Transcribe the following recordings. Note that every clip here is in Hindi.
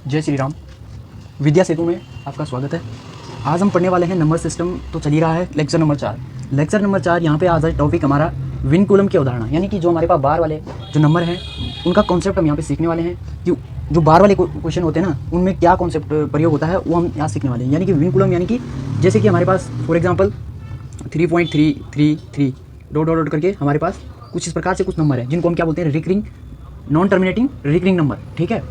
जय श्री राम। विद्या सेतु में आपका स्वागत है। आज हम पढ़ने वाले हैं नंबर सिस्टम। तो चल ही रहा है लेक्चर नंबर 4। लेक्चर नंबर 4 यहाँ पे आज है टॉपिक हमारा विनकुलम के उदाहरण, यानी कि जो हमारे पास बार वाले जो नंबर हैं उनका कॉन्सेप्ट हम यहाँ पे सीखने वाले हैं कि जो बार वाले क्वेश्चन होते हैं ना उनमें क्या कॉन्सेप्ट प्रयोग होता है वो हम यहाँ सीखने वाले हैं। यानी कि विनकुलम यानी कि जैसे कि हमारे पास फॉर एग्जाम्पल 3.333 डॉट डॉट करके हमारे पास कुछ इस प्रकार से कुछ नंबर हैं जिनको हम क्या बोलते हैं, recurring non terminating recurring number. ठीक है,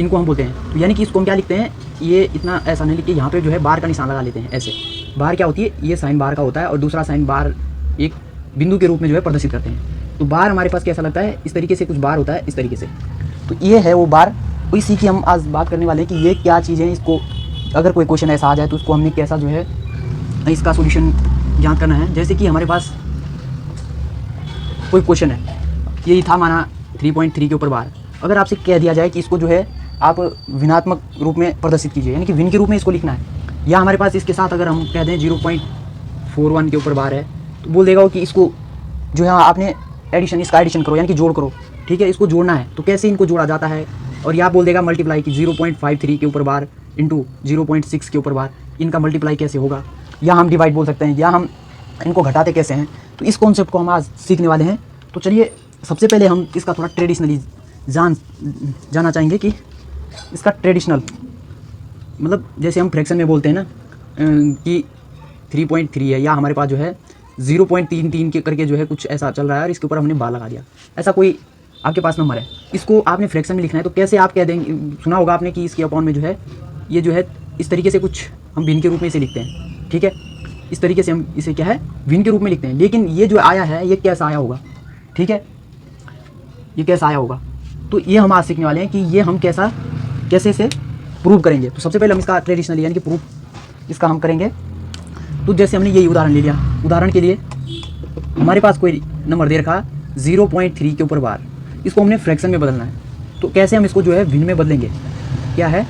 इनको हम बोलते हैं। तो यानी कि इसको हम क्या लिखते हैं, ये इतना ऐसा नहीं लिखते, यहाँ पे जो है बार का निशान लगा लेते हैं ऐसे। बार क्या होती है, ये साइन बार का होता है और दूसरा साइन बार एक बिंदु के रूप में जो है प्रदर्शित करते हैं। तो बार हमारे पास कैसा लगता है, इस तरीके से कुछ बार होता है इस तरीके से। तो ये है वो बार, इसी की हम आज बात करने वाले हैं कि ये क्या चीज़ है। इसको अगर कोई क्वेश्चन ऐसा आ जाए तो उसको हमने कैसा जो है इसका सोल्यूशन ज्ञात करना है। जैसे कि हमारे पास कोई क्वेश्चन है, यही था माना 3.3 के ऊपर बार। अगर आपसे कह दिया जाए कि इसको जो है आप भिन्नात्मक रूप में प्रदर्शित कीजिए, यानी कि भिन्न के रूप में इसको लिखना है, या हमारे पास इसके साथ अगर हम कह दें 0.41 के ऊपर बार है तो बोल देगा कि इसको जो है आपने एडिशन, इसका एडिशन करो यानी कि जोड़ करो। ठीक है, इसको जोड़ना है तो कैसे इनको जोड़ा जाता है। और या बोल देगा मल्टीप्लाई की 0.53 के ऊपर बार इंटू 0.6 के ऊपर बार, इनका मल्टीप्लाई कैसे होगा। या हम डिवाइड बोल सकते हैं, या हम इनको घटाते कैसे हैं। तो इस कॉन्सेप्ट को हम आज सीखने वाले हैं। तो चलिए सबसे पहले हम इसका थोड़ा ट्रेडिशनली जाना चाहेंगे कि इसका ट्रेडिशनल मतलब जैसे हम फ्रैक्शन में बोलते हैं ना कि 3.3 है, या हमारे पास जो है 0.33 के करके जो है कुछ ऐसा चल रहा है और इसके ऊपर हमने बार लगा दिया। ऐसा कोई आपके पास नंबर है, इसको आपने फ्रैक्शन में लिखना है तो कैसे आप कह देंगे। सुना होगा आपने कि इसके अपॉन में जो है ये जो है इस तरीके से कुछ हम भिन्न के रूप में इसे लिखते हैं। ठीक है, इस तरीके से हम इसे क्या है भिन्न के रूप में लिखते हैं। लेकिन ये जो आया है ये कैसा आया होगा, ठीक है, ये कैसा आया होगा। तो ये हम आज सीखने वाले हैं कि ये हम कैसे से प्रूव करेंगे। तो सबसे पहले हम इसका ट्रेडिशनली यानी कि प्रूफ इसका हम करेंगे। तो जैसे हमने यही उदाहरण ले लिया, उदाहरण के लिए हमारे पास कोई नंबर दे रखा 0.3 के ऊपर बार, इसको हमने फ्रैक्शन में बदलना है। तो कैसे हम इसको जो है भिन्न में बदलेंगे, क्या है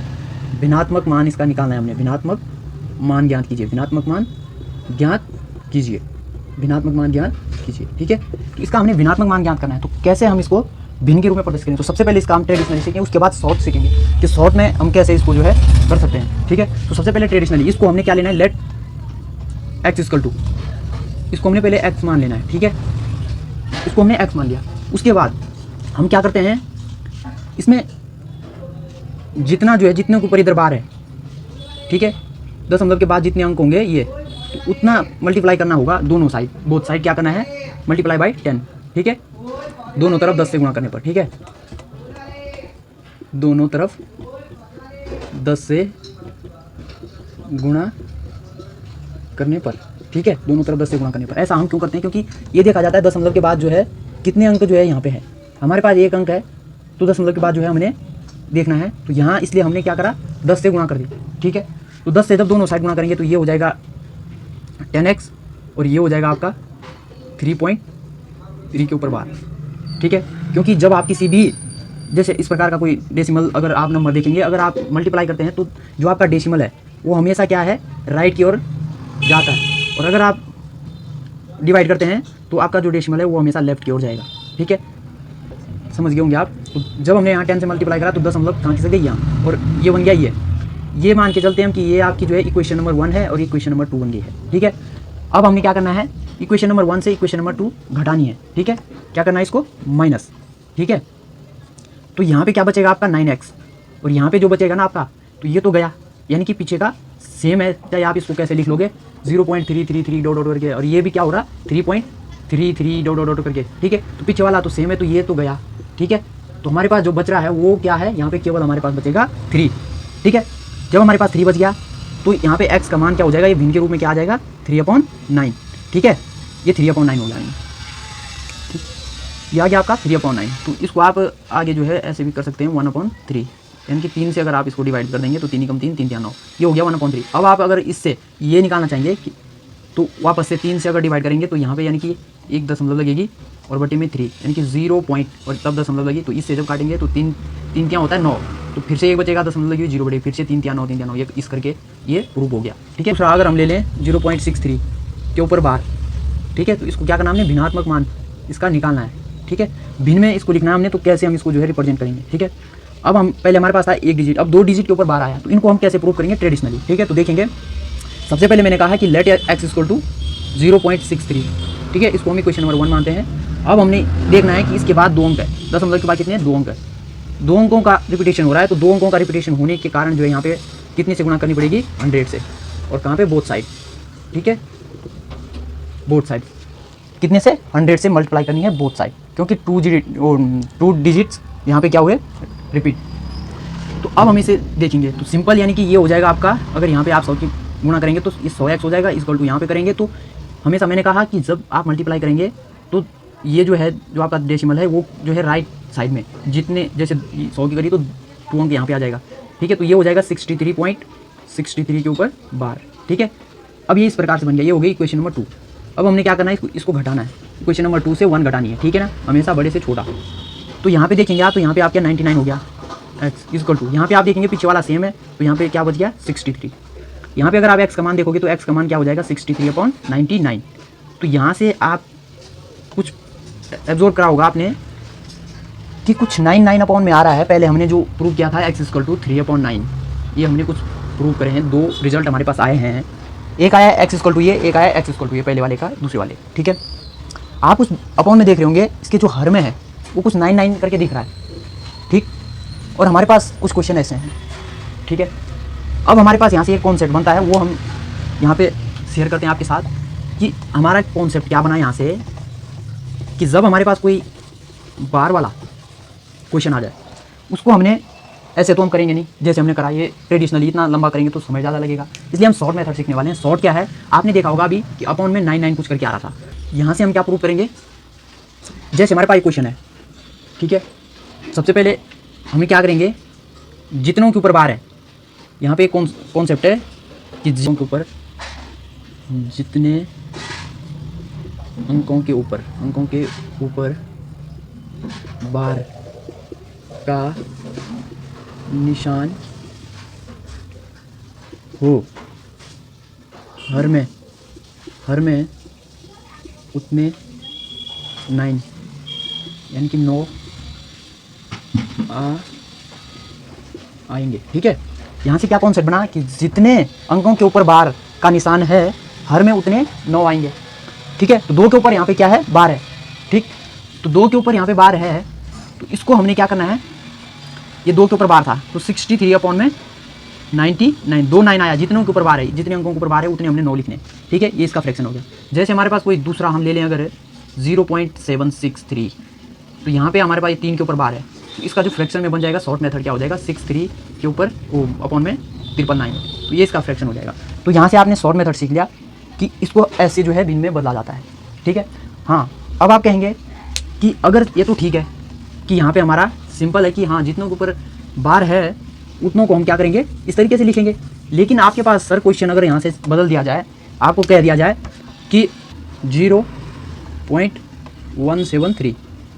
भिन्नात्मक मान इसका निकालना है हमने। भिन्नात्मक मान ज्ञात कीजिए, भिन्नात्मक मान ज्ञात कीजिए, भिन्नात्मक मान ज्ञात कीजिए। ठीक है, तो इसका हमने भिन्नात्मक मान ज्ञात करना है। तो कैसे हम इसको भिन्न के रूप में प्रदर्शित करेंगे। तो सबसे पहले इसका हम ट्रेडिशनली सीखेंगे, उसके बाद शॉर्ट सीखेंगे कि शॉर्ट में हम कैसे इसको जो है कर सकते हैं। ठीक है, तो सबसे पहले ट्रेडिशनली इसको हमने क्या लेना है, लेट एक्स इक्वल टू, इसको हमने पहले एक्स मान लेना है। ठीक है, इसको हमने एक्स मान लिया। उसके बाद हम क्या करते हैं, इसमें जितना जो है जितने के ऊपर इधर बार है, ठीक है, दशमलव के बाद जितने अंक होंगे ये तो उतना मल्टीप्लाई करना होगा दोनों साइड, बोथ साइड क्या करना है मल्टीप्लाई बाई 10। ठीक है, दोनों तरफ 10 से गुणा करने पर। ठीक है, दोनों तरफ 10 से गुणा करने पर। ठीक है, दोनों तरफ 10 से गुणा करने पर। ऐसा हम क्यों करते हैं, क्योंकि ये देखा जाता है दशमलव के बाद जो है कितने अंक जो है यहाँ पे है। हमारे पास एक अंक है तो दशमलव के बाद जो है हमने देखना है, तो यहाँ इसलिए हमने क्या करा 10 से गुणा कर दिया। ठीक है, तो 10 से जब दोनों साइड गुणा करेंगे तो ये हो जाएगा 10x और ये हो जाएगा आपका 3.3 के ऊपर बार। ठीक है, क्योंकि जब आप किसी भी जैसे इस प्रकार का कोई डेसिमल अगर आप नंबर देखेंगे, अगर आप मल्टीप्लाई करते हैं तो जो आपका डेसिमल है वो हमेशा क्या है राइट की ओर जाता है, और अगर आप डिवाइड करते हैं तो आपका जो डेसिमल है वो हमेशा लेफ्ट की ओर जाएगा। ठीक है, समझ गए होंगे आप। तो जब हमने यहाँ 10 से मल्टीप्लाई करा तो दशमलव कहाँ से गई यहाँ, और ये बन गया ये मान के चलते हैं कि ये आपकी जो है इक्वेशन नंबर 1 है और इक्वेशन नंबर 2 बन गई है। ठीक है, अब हमने क्या करना है, इक्वेशन नंबर 1 से इक्वेशन नंबर 2 घटानी है। ठीक है, क्या करना है इसको माइनस। ठीक है, तो यहाँ पे क्या बचेगा आपका 9x, और यहाँ पे जो बचेगा ना आपका तो ये तो गया, यानी कि पीछे का सेम है, चाहे आप इसको कैसे लिख लोगे 0.333 डॉट डॉट करके, और ये भी क्या हो रहा 3.33 डॉट डॉट करके। ठीक है, तो पीछे वाला तो सेम है तो ये तो गया। ठीक है, तो हमारे पास जो बच रहा है वो क्या है, यहाँ पे केवल हमारे पास बचेगा 3। ठीक है, जब हमारे पास 3 बच गया तो यहाँ पे x का मान क्या हो जाएगा, ये भिन्न के रूप में क्या आ जाएगा 3/9। ठीक है, ये 3/9 हो जाएगा। ये आ गया आपका 3/9। तो इसको आप आगे जो है ऐसे भी कर सकते हैं 1/3, यानी कि 3 से अगर आप इसको डिवाइड कर देंगे तो 3 कम 3 3 9, ये हो गया 1/3। अब आप अगर इससे ये निकालना चाहेंगे तो वापस से 3 से अगर डिवाइड करेंगे तो यहाँ पे यानी कि एक दशमलव लगेगी और बटे में 3 यानी कि 0 पॉइंट और तब दशमलव लगी, तो इससे जब काटेंगे तो 3 क्या होता है 9, तो फिर से एक बचेगा दशमलव लगी 0 बटे, फिर से 3 9 3 9, ये इस करके ये प्रूफ हो गया। ठीक है, दूसरा अगर हम ले लें 0.63 के ऊपर बार। ठीक है, तो इसको क्या करना हमने भिन्नात्मक मान इसका निकालना है। ठीक है, भिन्न में इसको लिखना है हमने, तो कैसे हम इसको जो है रिप्रेजेंट करेंगे। ठीक है, अब हम पहले हमारे पास था एक डिजिट, अब 2 डिजिट के ऊपर बार आया, तो इनको हम कैसे प्रूव करेंगे ट्रेडिशनली, ठीक है। तो देखेंगे सबसे पहले मैंने कहा कि लेट एक्स इक्वल टू 0.63, ठीक है, इसको हम क्वेश्चन नंबर 1 मानते हैं। अब हमने देखना है कि इसके बाद 2 अंक है, 10 अंक के बाद कितने हैं, 2 अंक है, 2 अंकों का रिपीटेशन हो रहा है, तो 2 अंकों का रिपीटेशन होने के कारण जो है यहाँ पे कितने से गुणा करनी पड़ेगी, 100 से, और कहाँ पे, बोथ साइड, ठीक है, बोथ साइड कितने से, 100 से मल्टीप्लाई करनी है बोथ साइड, क्योंकि 2 डिजिट्स यहाँ पे क्या हुए, रिपीट। तो अब हम इसे देखेंगे, तो सिंपल यानी कि ये हो जाएगा आपका, अगर यहाँ पे आप 100 की गुणा करेंगे तो ये 100x हो जाएगा, इक्वल टू यहाँ पे करेंगे तो हमेशा मैंने कहा कि जब आप मल्टीप्लाई करेंगे तो ये जो है, जो आपका डेसिमल है वो जो है राइट साइड में, जितने जैसे 100 की करी तो 2 अंक यहाँ पे आ जाएगा, ठीक है। तो ये हो जाएगा 63.63 के ऊपर बार, ठीक है। अब ये इस प्रकार से बन गया, ये हो गई क्वेश्चन नंबर 2। अब हमने क्या करना है, इसको घटाना है, क्वेश्चन नंबर 2 से 1 घटानी है, ठीक है ना, हमेशा बड़े से छोटा। तो यहाँ पे देखेंगे आप, तो यहाँ पे आपका 99 हो गया, x इक्वल टू, यहाँ पे आप देखेंगे पीछे वाला सेम है, तो यहाँ पे क्या बच गया, 63। यहाँ पे अगर आप x का मान देखोगे तो x का मान क्या हो जाएगा, 63/99। तो यहाँ से आप कुछ एब्जॉर्ब करा होगा आपने कि कुछ 99 अपॉन में आ रहा है। पहले हमने जो प्रूव किया था x इक्वल टू 3/9, ये हमने कुछ प्रूव करे हैं, 2 रिजल्ट हमारे पास आए हैं, एक आया x इक्वल टू ये, एक आया x इक्वल टू ये, पहले वाले का दूसरे वाले, ठीक है। आप उस अपॉन में देख रहे होंगे, इसके जो हर में है वो कुछ 99 करके दिख रहा है, ठीक। और हमारे पास कुछ क्वेश्चन ऐसे हैं, ठीक है। अब हमारे पास यहाँ से एक कॉन्सेप्ट बनता है, वो हम यहाँ पे शेयर करते हैं आपके साथ कि हमारा कॉन्सेप्ट क्या बना यहाँ से, कि जब हमारे पास कोई बार वाला क्वेश्चन आ जाए, उसको हमने ऐसे तो हम करेंगे नहीं जैसे हमने करा, ये ट्रेडिशनली इतना लंबा करेंगे तो समय ज़्यादा लगेगा, इसलिए हम शॉर्ट मेथड सीखने वाले हैं। शॉर्ट क्या है, आपने देखा होगा अभी कि अपॉन में 99 कुछ करके आ रहा था। यहाँ से हम क्या प्रूव करेंगे, जैसे हमारे पास एक क्वेश्चन है, ठीक है, सबसे पहले हमें क्या करेंगे, जितनों के ऊपर बार है, यहाँ पे कॉन्सेप्ट है कि जितनों के ऊपर, जितने अंकों के ऊपर बार का निशान हो, हर में उतने 9 यानी कि 9 आएंगे, ठीक है। यहाँ से क्या कॉन्सेप्ट बना कि जितने अंकों के ऊपर बार का निशान है, हर में उतने 9 आएंगे, ठीक है। तो 2 के ऊपर यहाँ पे क्या है, बार है, ठीक। तो 2 के ऊपर यहाँ पे बार है, तो इसको हमने क्या करना है, ये 2 के ऊपर बार था, तो 63 अपॉन में 99, 2 9 आया, जितनों के ऊपर बार है, जितने अंकों के ऊपर बार है उतने हमने 9 लिखने, ठीक है। ये इसका फ्रैक्शन हो गया। जैसे हमारे पास कोई दूसरा हम ले लें अगर 0.763, तो यहाँ पे हमारे पास 3 के ऊपर बार है, तो इसका जो फ्रैक्शन में बन जाएगा, शॉर्ट मेथड क्या हो जाएगा, 63 के ऊपर वो अपॉन में 999, तो ये इसका फ्रैक्शन हो जाएगा। तो यहाँ से आपने शॉर्ट मेथड सीख लिया कि इसको ऐसे जो है भिन्न में बदला जाता है, ठीक है। हाँ, अब आप कहेंगे कि अगर ये तो ठीक है कि यहाँ पे हमारा सिंपल है कि हाँ, जितनों के ऊपर बार है उतनों को हम क्या करेंगे, इस तरीके से लिखेंगे। लेकिन आपके पास सर क्वेश्चन अगर यहाँ से बदल दिया जाए, आपको कह दिया जाए कि 0.173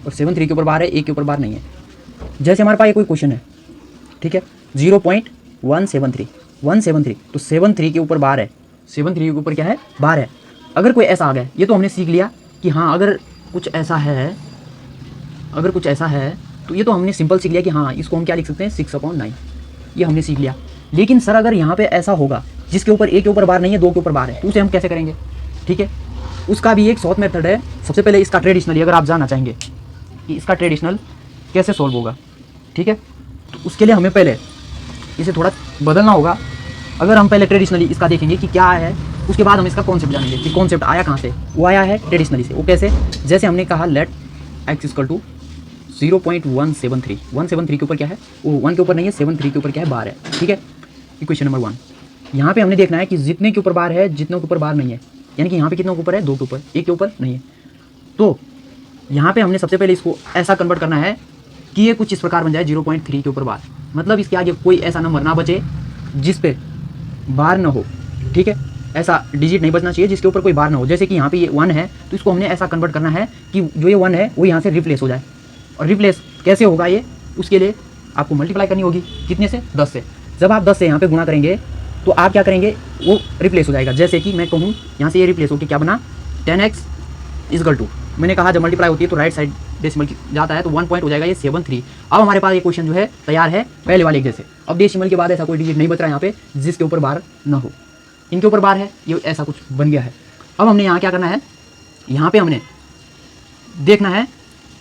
और 73 के ऊपर बार है, 1 के ऊपर बार नहीं है। जैसे हमारे पास ये कोई क्वेश्चन है, ठीक है, 0.173 तो 73 के ऊपर बार है, 73 के ऊपर क्या है, बार है। अगर कोई ऐसा आ गया, ये तो हमने सीख लिया कि हाँ, अगर कुछ ऐसा है तो ये तो हमने सिंपल सीख लिया कि हाँ, इसको हम क्या लिख सकते हैं, 6/9, ये हमने सीख लिया। लेकिन सर अगर यहाँ पे ऐसा होगा जिसके ऊपर 1 के ऊपर बार नहीं है, 2 के ऊपर बार है, तो उसे हम कैसे करेंगे, ठीक है। उसका भी एक शॉर्ट मेथड है। सबसे पहले इसका ट्रेडिशनली अगर आप जानना चाहेंगे कि इसका ट्रेडिशनल कैसे सॉल्व होगा, ठीक है, तो उसके लिए हमें पहले इसे थोड़ा बदलना होगा। अगर हम पहले ट्रेडिशनली इसका देखेंगे कि क्या है, उसके बाद हम इसका कॉन्सेप्ट जानेंगे कि कॉन्सेप्ट आया कहाँ से। वो आया है ट्रेडिशनली से। वो कैसे, जैसे हमने कहा लेट एक्स इक्वल टू 0.173, 173 के ऊपर क्या है, वो 1 के ऊपर नहीं है, 73 के ऊपर क्या है, बार है, ठीक है। इक्वेशन नंबर 1, यहाँ पे हमने देखना है कि जितने के ऊपर बार है, जितनों के ऊपर बार नहीं है, यानी कि यहाँ पे कितनों के ऊपर है, 2 के ऊपर, 1 के ऊपर नहीं है। तो यहाँ पे हमने सबसे पहले इसको ऐसा कन्वर्ट करना है कि ये कुछ इस प्रकार बन जाए 0.3 के ऊपर बार, मतलब इसके आगे कोई ऐसा नंबर ना बचे जिस पे बार ना हो, ठीक है। ऐसा डिजिट नहीं बचना चाहिए जिसके ऊपर कोई बार ना हो। जैसे कि यहाँ पे ये 1 है, तो इसको हमने ऐसा कन्वर्ट करना है कि जो ये 1 है वो यहाँ से रिप्लेस हो जाए। और रिप्लेस कैसे होगा ये, उसके लिए आपको मल्टीप्लाई करनी होगी, कितने से, 10 से। जब आप 10 से यहाँ पे गुणा करेंगे तो आप क्या करेंगे, वो रिप्लेस हो जाएगा। जैसे कि मैं कहूँ यहाँ से ये रिप्लेस होकर क्या बना, 10x इक्वल टू मैंने कहा जब मल्टीप्लाई होती है तो राइट साइड डेसिमल जाता है, तो 1 पॉइंट हो जाएगा ये 73। अब हमारे पास ये क्वेश्चन जो है तैयार है पहले वाले जैसे। अब डेसिमल के बाद ऐसा कोई डिजिट नहीं बच रहा है यहाँ पे जिसके ऊपर बार ना हो, इनके ऊपर बार है, ये ऐसा कुछ बन गया है। अब हमने यहाँ क्या करना है, यहाँ पे हमने देखना है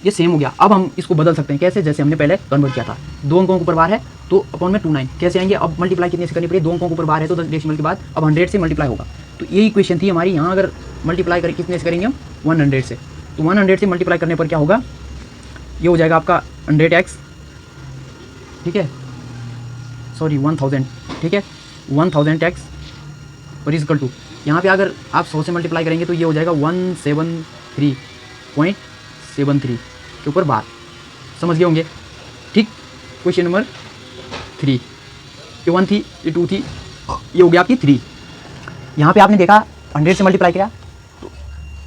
ये सेम हो गया। अब हम इसको बदल सकते हैं कैसे, जैसे हमने पहले कन्वर्ट किया था, 2 अंकों के ऊपर बार है तो अपॉन में 29 कैसे आएंगे। अब मल्टीप्लाई कितने से करनी पड़ेगी, 2 अंकों के ऊपर बार है तो 10 डेसिमल के बाद अब 100 से मल्टीप्लाई होगा। तो यही क्वेश्चन थी हमारी। यहाँ अगर मल्टीप्लाई कर कितने से करेंगे हम, 100 से, तो 100 से मल्टीप्लाई करने पर क्या होगा, ये हो जाएगा आपका 100x, ठीक है, सॉरी 1000, ठीक है, 1000x और इजकल टू, यहाँ पे अगर आप 100 से मल्टीप्लाई करेंगे तो ये हो जाएगा 173.73 के ऊपर बार। समझ गए होंगे, ठीक। क्वेश्चन नंबर 3, ये 1 थी, ये 2 थी, ये हो गया आपकी 3। यहाँ पे आपने देखा 100 से मल्टीप्लाई किया तो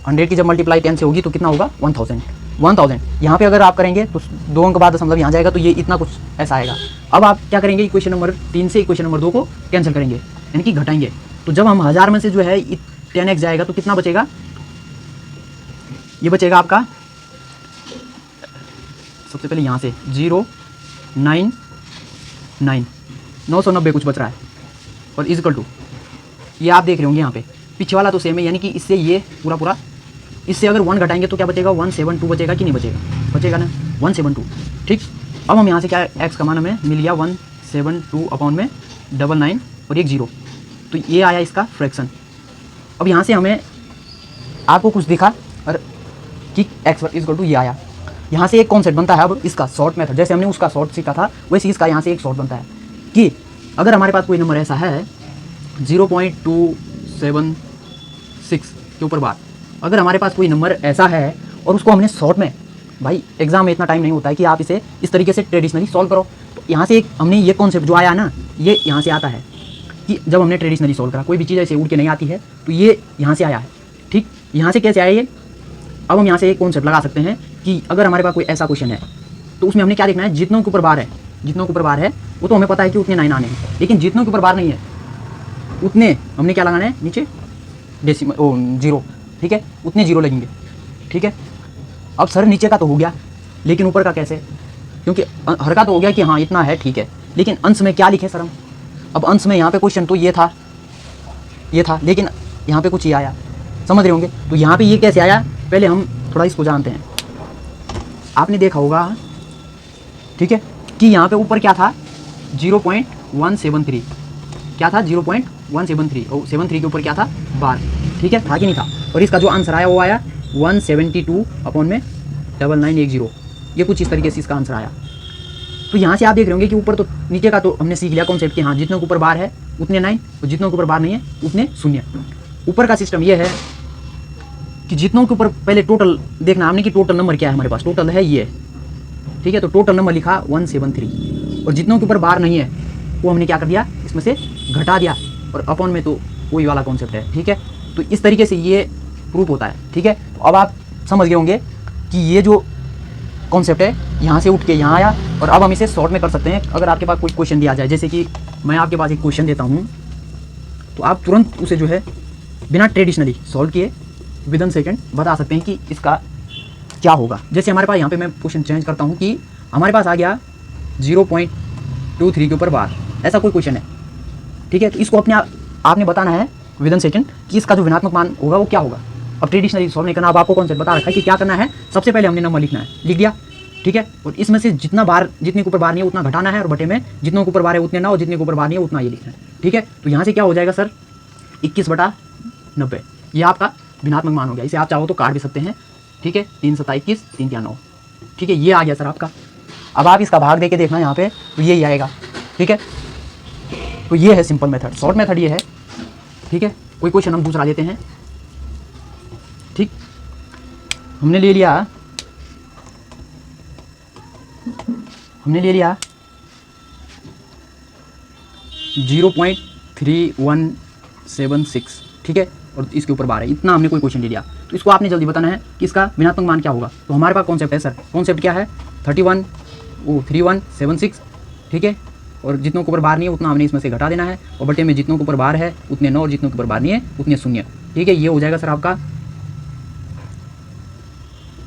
100 की जब मल्टीप्लाई 10 से होगी तो कितना होगा 1000। यहाँ पे अगर आप करेंगे तो 2 अंक बाद दशमलव यहाँ जाएगा तो ये इतना कुछ ऐसा आएगा। अब आप क्या करेंगे, इक्वेशन नंबर 3 से इक्वेशन नंबर 2 को कैंसिल करेंगे, यानी कि घटाएंगे। तो जब हम 1000 में से जो है 10x जाएगा तो कितना बचेगा, ये बचेगा आपका सबसे पहले यहाँ से 990 कुछ बच रहा है और इजकल टू, ये आप देख रहे होंगे यहाँ पे पीछे वाला तो सेम है, यानी कि इससे ये पूरा इससे अगर 1 घटाएंगे तो क्या बचेगा, 172 बचेगा कि नहीं बचेगा, बचेगा ना 172, ठीक। अब हम यहाँ से क्या, x का मान हमें मिल गया 172 अपॉन में 99 और एक 0, तो ये आया इसका फ्रैक्शन। अब यहाँ से हमें आपको कुछ दिखा और कि x इजकल टू ये आया। यहाँ से एक कॉन्सेप्ट बनता है अब इसका शॉर्ट मेथड, जैसे हमने उसका शॉर्ट सीखा था वैसे इसका यहाँ से एक शॉर्ट बनता है कि अगर हमारे पास कोई नंबर ऐसा है 0.276 के ऊपर बार, अगर हमारे पास कोई नंबर ऐसा है और उसको हमने शॉर्ट में, भाई एग्जाम में इतना टाइम नहीं होता है कि आप इसे इस तरीके से ट्रेडिशनली सॉल्व करो, तो यहाँ से एक हमने ये कॉन्सेप्ट जो आया ना, ये यहाँ से आता है कि जब हमने ट्रेडिशनली सॉल्व करा, कोई भी चीज़ ऐसे उड़ के नहीं आती है, तो ये यहाँ से आया है, ठीक। यहाँ से कैसे आया ये, अब हम यहाँ से एक कॉन्सेप्ट लगा सकते हैं कि अगर हमारे पास कोई ऐसा क्वेश्चन है तो उसमें हमने क्या देखना है, जितनों के ऊपर बार है, जितनों के ऊपर बार है वो तो हमें पता है कि उतने 9 आने हैं, लेकिन जितनों के ऊपर बार नहीं है उतने हमने क्या लगाना है, नीचे डेसिमल 0, ठीक है, उतने 0 लगेंगे, ठीक है। अब सर नीचे का तो हो गया, लेकिन ऊपर का कैसे, क्योंकि हर का तो हो गया कि हाँ इतना है, ठीक है, लेकिन अंश में क्या लिखे सर हम। अब अंश में यहाँ पे क्वेश्चन तो ये था, लेकिन यहाँ पे कुछ ये आया, समझ रहे होंगे। तो यहाँ पे ये कैसे आया, पहले हम थोड़ा इसको जानते हैं। आपने देखा होगा, ठीक है, कि यहाँ पे ऊपर क्या था 0.173, क्या था 0.173 और 73 के ऊपर क्या था बार, ठीक है, था कि नहीं था। और इसका जो आंसर आया वो आया 172 अपॉन में 9910, ये कुछ इस तरीके से इसका आंसर आया। तो यहाँ से आप देख रहे होंगे कि ऊपर तो नीचे का तो हमने सीख लिया कॉन्सेप्ट कि हाँ जितनों के ऊपर बार है उतने 9 और जितनों के ऊपर बार नहीं है उतने 0। ऊपर का सिस्टम ये है कि जितनों के ऊपर पहले टोटल देखना हमने कि टोटल नंबर क्या है, हमारे पास टोटल है ये, ठीक है, तो टोटल नंबर लिखा 173 और जितनों के ऊपर बार नहीं है वो हमने क्या कर दिया, इसमें से घटा दिया और अपॉन में तो वही वाला कॉन्सेप्ट है, ठीक है। तो इस तरीके से ये प्रूफ होता है, ठीक है। तो अब आप समझ गए होंगे कि ये जो कॉन्सेप्ट है यहाँ से उठ के यहाँ आया और अब हम इसे शॉर्ट में कर सकते हैं। अगर आपके पास कोई क्वेश्चन दिया जाए, जैसे कि मैं आपके पास एक क्वेश्चन देता हूँ तो आप तुरंत उसे जो है बिना ट्रेडिशनली सॉल्व किए विद इन सेकेंड बता सकते हैं कि इसका क्या होगा। जैसे हमारे पास यहाँ पे मैं क्वेश्चन चेंज करता हूँ कि हमारे पास आ गया 0.23 के ऊपर बार, ऐसा कोई क्वेश्चन है, ठीक है। तो इसको अपने आपने बताना है विद इन सेकेंड कि इसका जो ऋणात्मक मान होगा वो क्या होगा। अब ट्रेडिशनली सॉल्व नहीं करना, अब आपको कॉन्सेप्ट बता रखा है कि क्या करना है। सबसे पहले हमने नंबर लिखना है, लिख दिया, ठीक है, और इसमें से जितना बार, जितने के ऊपर बार नहीं है उतना घटाना है और बटे में जितनों के ऊपर बार है उतने ना और जितने के ऊपर बार नहीं है उतना ये लिखना है, ठीक है। तो यहाँ से क्या हो जाएगा सर 21/90, ये आपका ऋणात्मक मान हो गया। इसे आप चाहो तो काट भी सकते हैं, ठीक है, 3 7 21 3 3 9, ठीक है, ये आ गया सर आपका। अब आप इसका भाग दे के देखना यहाँ पे तो यही आएगा, ठीक है। तो ये है सिंपल मेथड, शॉर्ट मेथड ये है, ठीक है। कोई क्वेश्चन हम दूसरा लेते हैं, ठीक, हमने ले लिया 0.3176, ठीक है, और इसके ऊपर बार है, इतना हमने कोई क्वेश्चन ले लिया। तो इसको आपने जल्दी बताना है कि इसका ऋणात्मक मान क्या होगा। तो हमारे पास कॉन्सेप्ट है सर, कॉन्सेप्ट क्या है 3176, ठीक है, और जितनों के ऊपर बार नहीं है उतना हमने इसमें से घटा देना है और बटे में जितनों के ऊपर बार है उतने 9 और जितनों के ऊपर बार नहीं है उतने 0, ठीक है। ये हो जाएगा सर आपका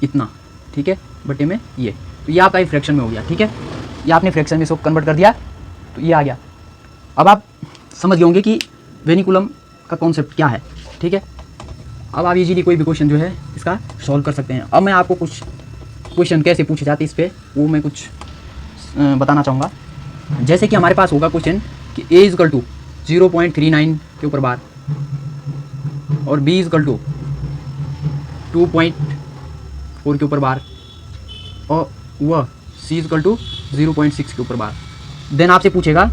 इतना, ठीक है, बटे में ये, तो ये आपका एक फ्रैक्शन में हो गया, ठीक है। ये आपने फ्रैक्शन में इसको कन्वर्ट कर दिया तो ये आ गया। अब आप समझ गए होंगे कि वेनिकुलम का कॉन्सेप्ट क्या है, ठीक है। अब आप इजीली कोई भी क्वेश्चन जो है इसका सॉल्व कर सकते हैं। अब मैं आपको कुछ क्वेश्चन कैसे पूछे जाते हैं इस पर वो मैं कुछ बताना चाहूँगा। जैसे कि हमारे पास होगा क्वेश्चन कि a इजकल टू 0.39 के ऊपर बार और b इजकल टू 2.4 के ऊपर बार और वह c इजकल टू 0.6 के ऊपर बार। देन आपसे पूछेगा,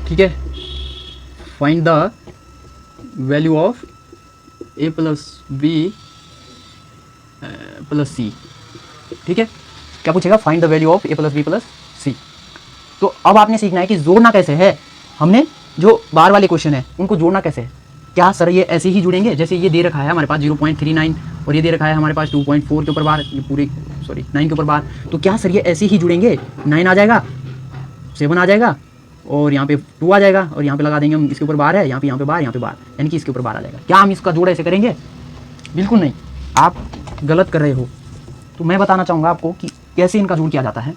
ठीक है, find the value of a plus b plus c, ठीक है। क्या पूछेगा? Find the value of a plus b plus c। तो अब आपने सीखना है कि जोड़ना कैसे है। हमने जो बार वाले क्वेश्चन है उनको जोड़ना कैसे है। क्या सर ये ऐसे ही जुड़ेंगे? जैसे ये दे रखा है हमारे पास 0.39 और ये दे रखा है हमारे पास 2.4 के ऊपर बार, ये पूरे 9 के ऊपर बार, तो क्या सर ये ऐसे ही जुड़ेंगे? 9 आ जाएगा, 7 आ जाएगा और यहाँ पे 2 आ जाएगा और यहाँ पे लगा देंगे हम, इसके ऊपर बार है, यहाँ पे बार, यहाँ पे बार, यानी कि इसके ऊपर बार आ जाएगा। क्या हम इसका जोड़ ऐसे करेंगे? बिल्कुल नहीं, आप गलत कर रहे हो। तो मैं बताना चाहूँगा आपको कि कैसे इनका जोड़ किया जाता है,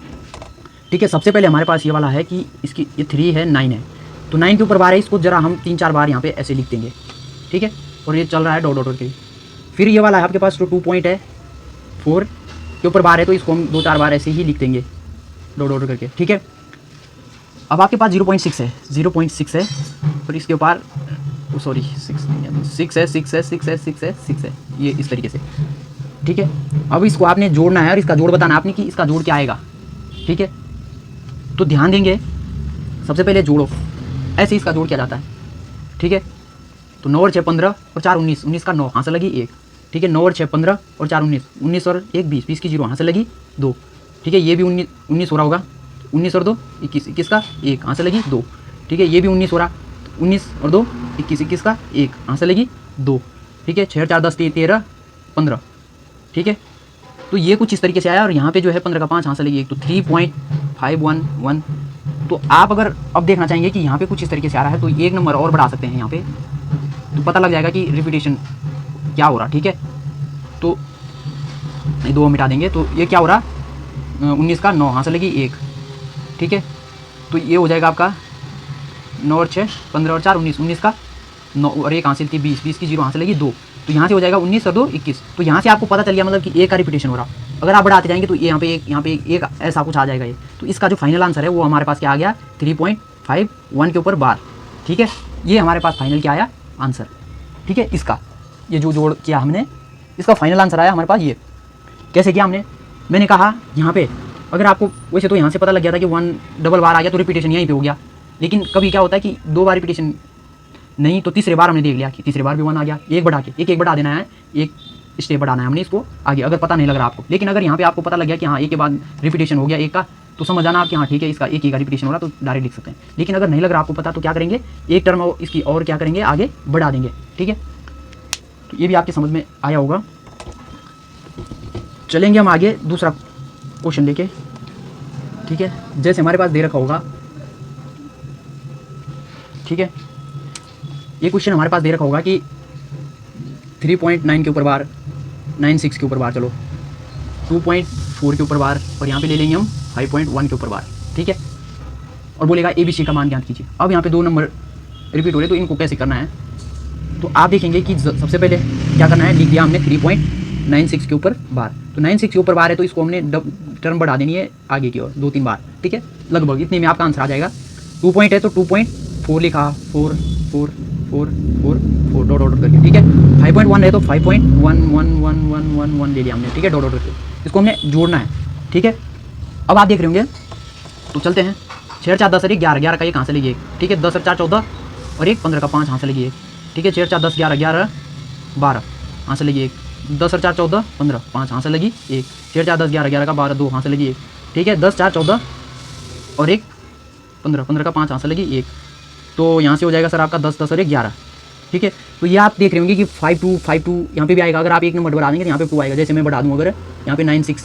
ठीक है। सबसे पहले हमारे पास ये वाला है कि इसकी ये 3 है, 9 है, तो 9 के ऊपर बार है, इसको जरा हम 3-4 बार यहाँ पे ऐसे लिख देंगे, ठीक है। और ये चल रहा है डॉट डॉट करके। फिर ये वाला है आपके पास 2 पॉइंट है, 4 के ऊपर बार है, तो इसको हम 2-4 बार ऐसे ही लिख देंगे डॉट डॉट करके, ठीक है। अब आपके पास 0.6 है, 0.6 है और इसके ऊपर सॉरी 6 है, 6 है, 6 है, 6 है, 6 है, 6 है, ये इस तरीके से, ठीक है। अब इसको आपने जोड़ना है और इसका जोड़ बताना आपने कि इसका जोड़ क्या आएगा, ठीक है। तो ध्यान देंगे, सबसे पहले जोड़ो, ऐसे इसका जोड़ किया जाता है, ठीक है। तो 9 और 6 15 और 4 19, 19 का 9 हाथ से लगी 1, ठीक है। 9 और 6 15 और 4 19, 19 और 1 20, 20 की 0 हाथ से लगी 2, ठीक है। ये भी 19 हो रहा होगा, 19 और 2 21, 21 का 1 हाथ से लगी 2, ठीक है। ये भी 19 हो रहा, 19 और 2 21, 21 का 1 हाथ से लगी 2, ठीक है। 6 और 4 10 13 15, ठीक है। तो ये कुछ इस तरीके से आया और यहाँ पे जो है 15 का 5 हाथ से लगी 1, तो 3.511। तो आप अगर अब देखना चाहेंगे कि यहाँ पे कुछ इस तरीके से आ रहा है तो 1 नंबर और बढ़ा सकते हैं यहाँ पे, तो पता लग जाएगा कि रिपीटेशन क्या हो रहा, ठीक है। तो 2 मिटा देंगे, तो ये क्या हो रहा, 19 का 9 हाथ से लगी 1, ठीक है। तो ये हो जाएगा आपका 9 और 6 15 और 4 19, 19 का 9 और 1 हासिल थी 20, 20 की 0 हाथ से लगी 2, तो यहाँ से हो जाएगा 19 और 2 21। तो यहाँ से आपको पता चल गया मतलब कि 1 का रिपीटेशन हो रहा। अगर आप बढ़ाते जाएंगे तो यहाँ पे एक ऐसा कुछ आ जाएगा ये। तो इसका जो फाइनल आंसर है वो हमारे पास क्या आ गया, 3.51 के ऊपर बार, ठीक है। ये हमारे पास फाइनल क्या आया आंसर, ठीक है। इसका ये जो जोड़ किया हमने, इसका फाइनल आंसर आया हमारे पास ये। कैसे किया हमने? मैंने कहा यहाँ पे अगर आपको, वैसे तो यहाँ से पता लग गया था कि 1 डबल बार आ गया तो रिपीटेशन यहीं पे हो गया, लेकिन कभी क्या होता है कि 2 बार रिपीटेशन नहीं, तो तीसरे बार हमने देख लिया कि तीसरे बार भी 1 आ गया, एक बढ़ा के एक बढ़ा देना है, एक स्टेप बढ़ाना है हमने इसको आगे, अगर पता नहीं लग रहा आपको। लेकिन अगर यहाँ पे आपको पता लग गया कि हाँ एक के बाद रिपीटेशन हो गया एक का, तो समझ जाना आप कि हाँ ठीक है इसका एक ही का रिपीटेशन हो रहा, तो डायरेक्ट लिख सकते हैं। लेकिन अगर नहीं लग रहा आपको पता तो क्या करेंगे, एक टर्म इसकी और क्या करेंगे आगे बढ़ा देंगे, ठीक है। तो ये भी आपकी समझ में आया होगा। चलेंगे हम आगे दूसरा क्वेश्चन लेके, ठीक है। जैसे हमारे पास दे रखा होगा, ठीक है, ये क्वेश्चन हमारे पास दे रखा होगा कि 3.9 के ऊपर बार, 9.6 के ऊपर बार, चलो 2.4 के ऊपर बार और यहाँ पे ले लेंगे हम 5.1 के ऊपर बार, ठीक है। और बोलेगा ABC का मान ज्ञात कीजिए। अब यहाँ पे 2 नंबर रिपीट हो रहे, तो इनको कैसे करना है, तो आप देखेंगे कि सबसे पहले क्या करना है, लिख दिया हमने 3.96 के ऊपर बार, तो 96 के ऊपर बार है तो इसको हमने टर्म बढ़ा देनी है आगे की ओर 2-3 बार, ठीक है। लगभग इतने में आपका आंसर आ जाएगा। 2 पॉइंट है तो 2.4 लिखा, 4 4 4 4 4 डॉट डॉट करके, ठीक है। 5.1 है तो 5.11111 ले लिया हमने, ठीक है, डॉट डॉट करके। इसको हमने जोड़ना है, ठीक है। अब आप देख रहे होंगे, तो चलते हैं। 6 और 4 10 और 1 11, 11 का 1 हाथ से लगी 1, ठीक है। 10 और 4 14 और 1 15 का 5 हाथ से लगी 1, ठीक है। 6 और 4 10 11 11 12 हाथ से लगी 1, 10 और 4 14 15 5 हाथ से लगी 1, 6 और 4 10 11 11 का 12 2 हाथ से लगी 1, ठीक है। 10 4 14 और 1 15 15 का 5 हाथ से लगी 1, तो यहाँ से हो जाएगा सर आपका 10 10 और 1 11, ठीक है। तो ये आप देख रहे होंगे कि 5 2 यहाँ पे भी आएगा। अगर आप एक नंबर बढ़ा देंगे तो यहाँ पे 2 आएगा। जैसे मैं बढ़ा दूँ, अगर यहाँ पे 9 6,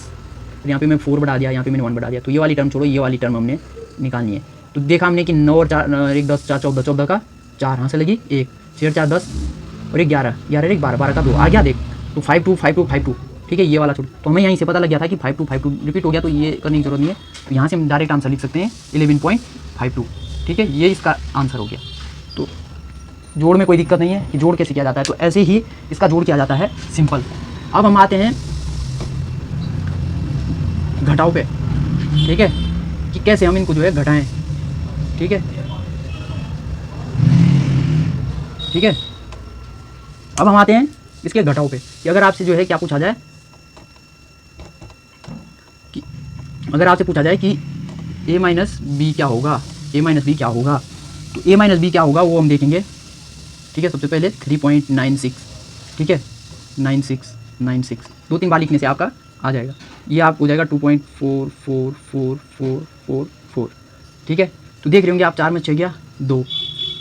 यहाँ पे मैं 4 बढ़ा दिया, यहाँ पे मैंने 1 बढ़ा दिया, तो ये वाली टर्म छोड़ो, ये वाली टर्म हमने निकालनी है। तो देखा हमने कि 9 और 4 1 10 4 14 14 का 4 हाथ से लगी 1, 6 और 4 10 और 1 11 11 1 12 12 का 2 आ गया, देख। तो 5 2 5 2 5 2 ठीक है, ये वाला छोड़। तो हमें यहीं से पता लग गया था कि 5252 रिपीट हो गया, तो ये करने की जरूरत नहीं है। तो यहाँ से हम डायरेक्ट आंसर लिख सकते हैं 11.52। ठीक है, ये इसका आंसर हो गया। तो जोड़ में कोई दिक्कत नहीं है कि जोड़ कैसे किया जाता है, तो ऐसे ही इसका जोड़ किया जाता है, सिंपल। अब हम आते हैं घटाव पे। ठीक है, कि कैसे हम इनको जो है घटाएं। ठीक है, ठीक है। अब हम आते हैं इसके घटाव पे कि अगर आपसे जो है क्या पूछा जाए कि अगर आपसे पूछा जाए कि a माइनस बी क्या होगा, a माइनस बी क्या होगा, तो a माइनस बी क्या होगा वो हम देखेंगे। ठीक है, सबसे पहले 3.96। ठीक है, 96 2-3 बार लिखने से आपका आ जाएगा। ये आपको हो जाएगा 2.444444। ठीक है, तो देख रहे होंगे आप 4 में 6 गया 2,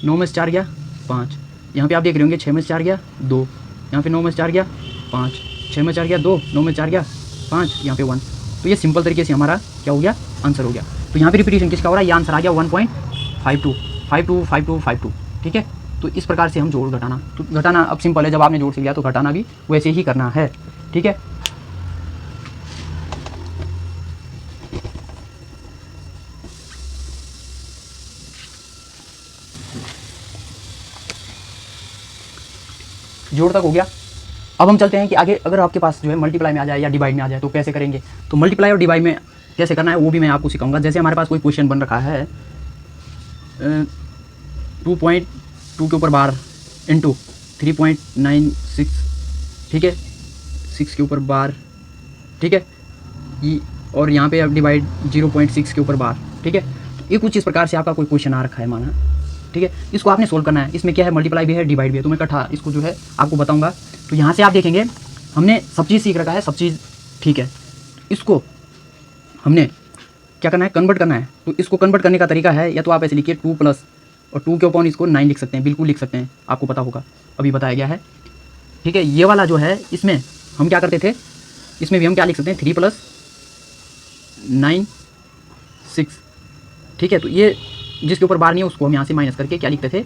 9 में 4 गया 5। यहाँ पे आप देख रहे होंगे 6 में 4 गया 2, यहाँ पे 9 में 4 गया 5, 6 में 4 गया 2, 9 में 4 गया 5, यहाँ पे 1। तो ये सिंपल तरीके से हमारा क्या हो गया, आंसर हो गया। तो यहाँ पे रिपीटेशन किसका हो रहा है, ये आंसर आ गया 1.52। ठीक है, तो इस प्रकार से हम जोड़ घटाना, तो घटाना अब सिंपल है, जब आपने जोड़ से लिया तो घटाना भी वैसे ही करना है। ठीक है, जोड़ तक हो गया। अब हम चलते हैं कि आगे अगर आपके पास जो है मल्टीप्लाई में आ जाए या डिवाइड में आ जाए तो कैसे करेंगे। तो मल्टीप्लाई और डिवाइड में कैसे करना है वो भी मैं आपको सिखाऊंगा। जैसे हमारे पास कोई क्वेश्चन बन रखा है 2.2 के ऊपर बार इंटू 3.96। ठीक है, 6 के ऊपर बार। ठीक है, ये और यहाँ पे अब डिवाइड 0.6 के ऊपर बार। ठीक है, ये कुछ इस प्रकार से आपका कोई क्वेश्चन आ रखा है माना। ठीक है, इसको आपने सोल्व करना है। इसमें क्या है, मल्टीप्लाई भी है डिवाइड भी है, तो मैं इकट्ठा इसको जो है आपको बताऊंगा। तो यहाँ से आप देखेंगे हमने सब चीज़ सीख रखा है, सब चीज़ ठीक है। इसको हमने क्या करना है, कन्वर्ट करना है। तो इसको कन्वर्ट करने का तरीका है, या तो आप ऐसे लिखिए 2 प्लस और 2 के ऊपर इसको 9 लिख सकते हैं, बिल्कुल लिख सकते हैं, आपको पता होगा, अभी बताया गया है। ठीक है, ये वाला जो है इसमें हम क्या करते थे, इसमें भी हम क्या लिख सकते हैं 3 + 9 6। ठीक है, तो ये जिसके ऊपर बार नहीं है उसको हम यहाँ से माइनस करके क्या लिखते थे,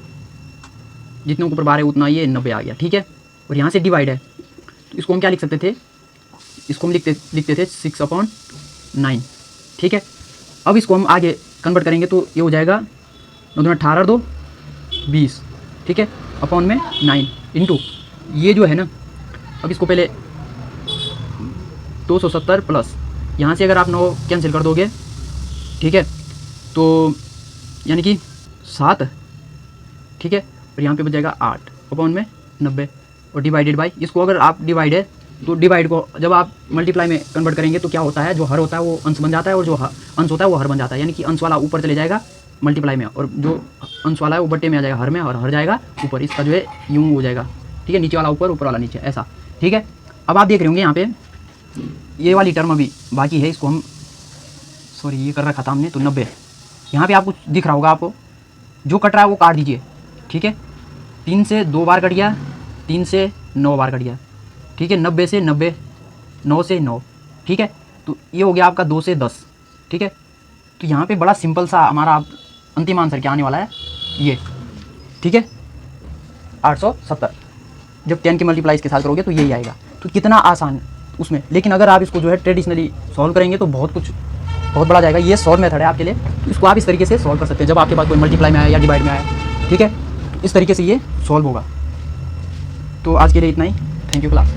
जितने के ऊपर बार है उतना ये 90 आ गया। ठीक है, और यहाँ से डिवाइड है तो इसको हम क्या लिख सकते थे, इसको हम लिखते थे 6/9। ठीक है, अब इसको हम आगे कन्वर्ट करेंगे तो ये हो जाएगा 9 दूना 18 2 20। ठीक है, अपॉन में 9 इंटू ये जो है ना, अब इसको पहले 270 प्लस यहाँ से अगर आप 9 कैंसिल कर दोगे, ठीक है, तो यानी कि 7। ठीक है, और यहाँ पे बच जाएगा 8 अपॉन में 90 और डिवाइडेड बाई, इसको अगर आप डिवाइड है तो डिवाइड को जब आप मल्टीप्लाई में कन्वर्ट करेंगे तो क्या होता है, जो हर होता है वो अंश बन जाता है और जो अंश होता है वो हर बन जाता है। यानी कि अंश वाला ऊपर चले जाएगा मल्टीप्लाई में और जो अंश वाला है वो बट्टे में आ जाएगा हर में, और हर जाएगा ऊपर। इसका जो है यूँ हो जाएगा। ठीक है, नीचे वाला ऊपर, ऊपर वाला नीचे, ऐसा। ठीक है, अब आप देख रहे होंगे यहाँ पे ये वाली टर्म अभी बाकी है, इसको हम सॉरी ये कर रखा था हमने, तो 90 यहाँ पे आपको दिख रहा होगा, आपको जो कट रहा है वो काट दीजिए। ठीक है, 3 से 2 बार कट गया, 3 से 9 बार कट गया। ठीक है, 90 से 90, 9 से 9। ठीक है, तो ये हो गया आपका 2 से 10। ठीक है, तो यहाँ पे बड़ा सिंपल सा हमारा अंतिम आंसर क्या आने वाला है ये। ठीक है, 870 जब 10 के मल्टीप्लाई के साथ करोगे तो यही आएगा। तो कितना आसान उसमें, लेकिन अगर आप इसको जो है ट्रेडिशनली सॉल्व करेंगे तो बहुत बड़ा जाएगा। ये सॉल्व मेथड है आपके लिए, इसको आप इस तरीके से सॉल्व कर सकते हैं जब आपके पास कोई मल्टीप्लाई में आया या डिवाइड में आया। ठीक है, इस तरीके से ये सॉल्व होगा। तो आज के लिए इतना ही। Thank you class.